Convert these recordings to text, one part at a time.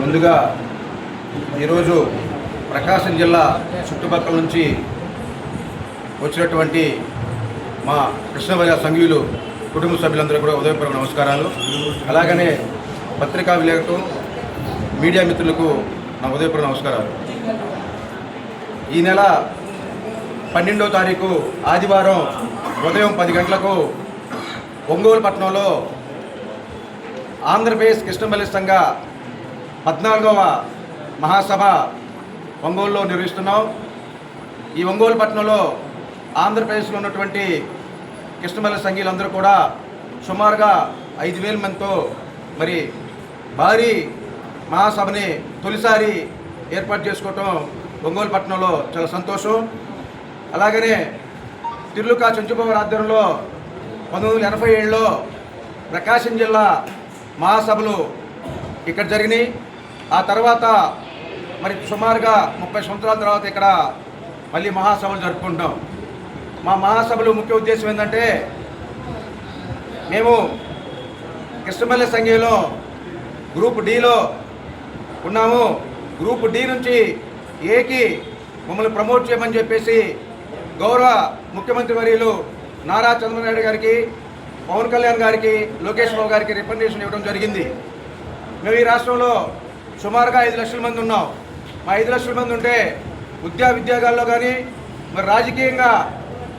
ముందుగా ఈరోజు ప్రకాశం జిల్లా చుట్టుపక్కల నుంచి వచ్చినటువంటి మా కృష్ణవల్లి సంఘీయులు కుటుంబ సభ్యులందరూ కూడా ఉదయపూర్వక నమస్కారాలు. అలాగనే పత్రికా విలేకరులకు, మీడియా మిత్రులకు నా ఉదయపూర్వక నమస్కారాలు. ఈ నెల 12వ తారీఖు ఆదివారం ఉదయం 10 గంటలకు ఒంగోలు పట్టణంలో ఆంధ్రప్రదేశ్ కృష్ణవల్లి సంఘ 14వ మహాసభ ఒంగోలులో నిర్వహిస్తున్నాం. ఈ ఒంగోలు పట్టణంలో ఆంధ్రప్రదేశ్లో ఉన్నటువంటి కృష్ణవల్లి సంఘీయులందరూ కూడా సుమారుగా 5,000 మందితో మరి భారీ మహాసభని తొలిసారి ఏర్పాటు చేసుకోవటం ఒంగోలు పట్టణంలో చాలా సంతోషం. అలాగనే తిరులుకా చెంచుబాబు ఆధ్వర్యంలో 1987లో ప్రకాశం జిల్లా మహాసభలు ఇక్కడ జరిగినాయి. ఆ తర్వాత మరి సుమారుగా 30 సంవత్సరాల తర్వాత ఇక్కడ మళ్ళీ మహాసభలు జరుపుకుంటాం. మా మహాసభలు ముఖ్య ఉద్దేశం ఏంటంటే, మేము కృష్ణవల్లి సంఘంలో గ్రూప్ డిలో ఉన్నాము. గ్రూప్ డి నుంచి ఏకి మమ్మల్ని ప్రమోట్ చేయమని చెప్పేసి గౌరవ ముఖ్యమంత్రి వర్యులు నారా చంద్రబాబు నాయుడు గారికి, పవన్ కళ్యాణ్ గారికి, లోకేష్ బాబు గారికి రికమెండేషన్ ఇవ్వడం జరిగింది. మేము ఈ రాష్ట్రంలో సుమారుగా 5 లక్షల మంది ఉన్నాం. మా 5 లక్షల మంది ఉంటే విద్యాగాల్లో కానీ మరి రాజకీయంగా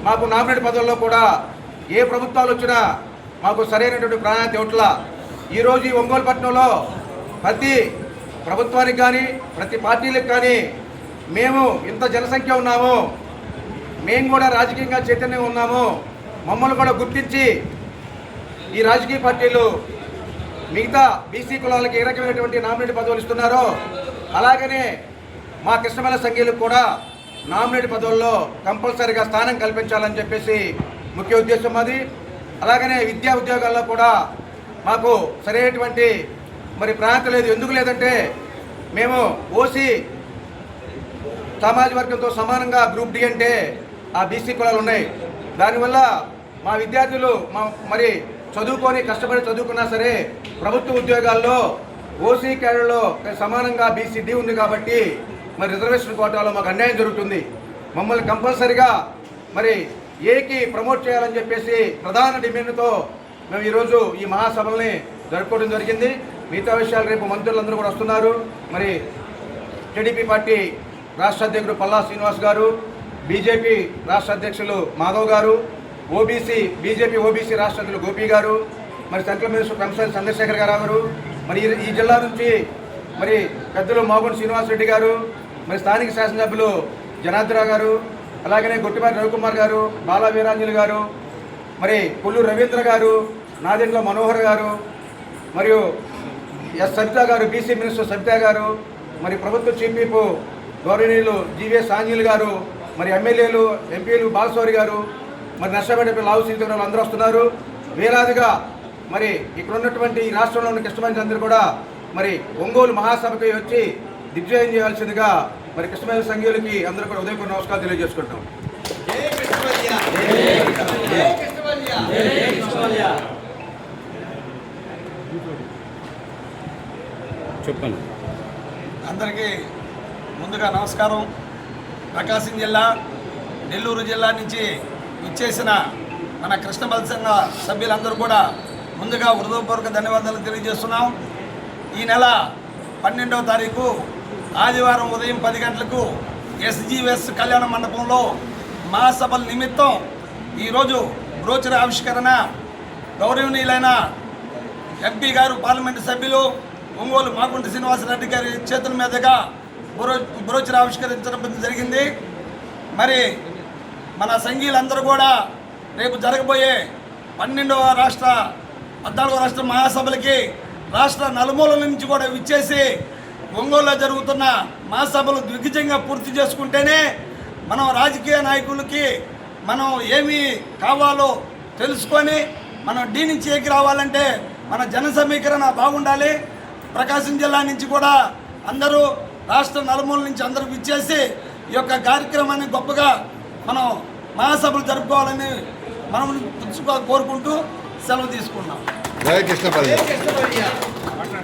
మాకు నామినేట్ పదవుల్లో కూడా ఏ ప్రభుత్వాలు వచ్చినా మాకు సరైనటువంటి ప్రాధాన్యత ఇవ్వట్లా. ఈరోజు ఈ ఒంగోలు పట్టణంలో ప్రతి ప్రభుత్వానికి కానీ ప్రతి పార్టీలకు కానీ మేము ఇంత జనసంఖ్య ఉన్నాము, మేము కూడా రాజకీయంగా చైతన్యంగా ఉన్నాము, మమ్మల్ని కూడా గుర్తించి ఈ రాజకీయ పార్టీలు మిగతా బీసీ కులాలకి ఏ రకమైనటువంటి నామినేట్ పదవులు ఇస్తున్నారో అలాగనే మా కృష్ణవల్లి సంఘీయులకు కూడా నామినేట్ పదవుల్లో కంపల్సరీగా స్థానం కల్పించాలని చెప్పేసి ముఖ్య ఉద్దేశం అది. అలాగనే విద్యా ఉద్యోగాల్లో కూడా మాకు సరైనటువంటి మరి ప్రాంతం లేదు. ఎందుకు లేదంటే మేము ఓసీ సామాజిక వర్గంతో సమానంగా గ్రూప్ డి అంటే ఆ బీసీ కులాలు ఉన్నాయి. దానివల్ల మా విద్యార్థులు మరి చదువుకొని కష్టపడి చదువుకున్నా సరే ప్రభుత్వ ఉద్యోగాల్లో ఓసీ క్యాడర్లో సమానంగా బీసీ డి ఉంది కాబట్టి మరి రిజర్వేషన్ కోటాలో మాకు అన్యాయం జరుగుతుంది. మమ్మల్ని కంపల్సరిగా మరి ఏకి ప్రమోట్ చేయాలని చెప్పేసి ప్రధాన డిమాండ్తో మేము ఈరోజు ఈ మహాసభల్ని జరుపుకోవడం జరిగింది. మిగతా విషయాలు రేపు మంత్రులందరూ కూడా వస్తున్నారు. మరి టీడీపీ పార్టీ రాష్ట్ర అధ్యక్షుడు పల్లా శ్రీనివాస్ గారు, బీజేపీ రాష్ట్ర అధ్యక్షులు మాధవ్ గారు, బీజేపీ ఓబీసీ రాష్ట్ర అధ్యక్షులు గోపి గారు, మరి సెంట్రల్ మినిస్టర్ పెంసాలి చంద్రశేఖర్ గారు, మరి ఈ జిల్లా నుంచి మరి పెద్దలు మోగన్ శ్రీనివాసరెడ్డి గారు, మరి స్థానిక శాసనసభ్యులు జనార్దరావు గారు, అలాగనే గొట్టిపాటి రవికుమార్ గారు, బాలా వీరాంజలి గారు, మరి కొల్లూరు రవీంద్ర గారు, నాదెండ్ల మనోహర్ గారు, మరియు ఎస్ సబిత గారు, బీసీ మినిస్టర్ సబిత గారు, మరి ప్రభుత్వ చీఫ్ విప్ గౌరవనీయులు జీవీఎస్ ఆంజనేయులు గారు, మరి ఎమ్మెల్యేలు ఎంపీలు బాలశౌరి గారు, మరి నష్టపేట లావు సీతారావు అందరూ వస్తున్నారు. వేలాదిగా మరి ఇక్కడ ఉన్నటువంటి ఈ రాష్ట్రంలో ఉన్న కృష్ణవల్లి అందరూ కూడా మరి ఒంగోలు మహాసభకి వచ్చి దిగ్విజయం చేయాల్సిందిగా మరి కృష్ణవల్లి సంఘీయులకి అందరూ కూడా ఉదయపూర్వక నమస్కారం తెలియజేసుకుంటాం. చెప్పండి. అందరికీ ముందుగా నమస్కారం. ప్రకాశం జిల్లా, నెల్లూరు జిల్లా నుంచి విచ్చేసిన మన కృష్ణవల్లి సంఘ సభ్యులందరూ కూడా ముందుగా హృదయపూర్వక ధన్యవాదాలు తెలియజేస్తున్నాం. ఈ నెల 12వ తారీఖు ఆదివారం ఉదయం 10 గంటలకు ఎస్జీఎస్ కళ్యాణ మండపంలో మహాసభల నిమిత్తం ఈరోజు బ్రోచర్ ఆవిష్కరణ గౌరవనీయులైన ఎంపీ గారు, పార్లమెంటు సభ్యులు ఒంగోలు మాగుంట శ్రీనివాసరెడ్డి గారి చేతుల మీదుగా బ్రోచర్ ఆవిష్కరించడం జరిగింది. మరి మన సంఘీయులందరూ కూడా రేపు జరగబోయే 14వ రాష్ట్ర 14వ రాష్ట్ర మహాసభలకి రాష్ట్ర నలుమూలల నుంచి కూడా విచ్చేసి ఒంగోలులో జరుగుతున్న మహాసభలు దిగ్విజయంగా పూర్తి చేసుకుంటేనే మనం రాజకీయ నాయకులకి మనం ఏమి కావాలో తెలుసుకొని మనం డి నుంచి ఏకి రావాలంటే మన జన సమీకరణ బాగుండాలి. ప్రకాశం జిల్లా నుంచి కూడా అందరూ రాష్ట్ర నలుమూల నుంచి అందరూ విచ్చేసి ఈ యొక్క కార్యక్రమాన్ని గొప్పగా మనం మహాసభలు జరుపుకోవాలని మనం కోరుకుంటూ సెలవు తీసుకున్నాం. జై కృష్ణవల్లి.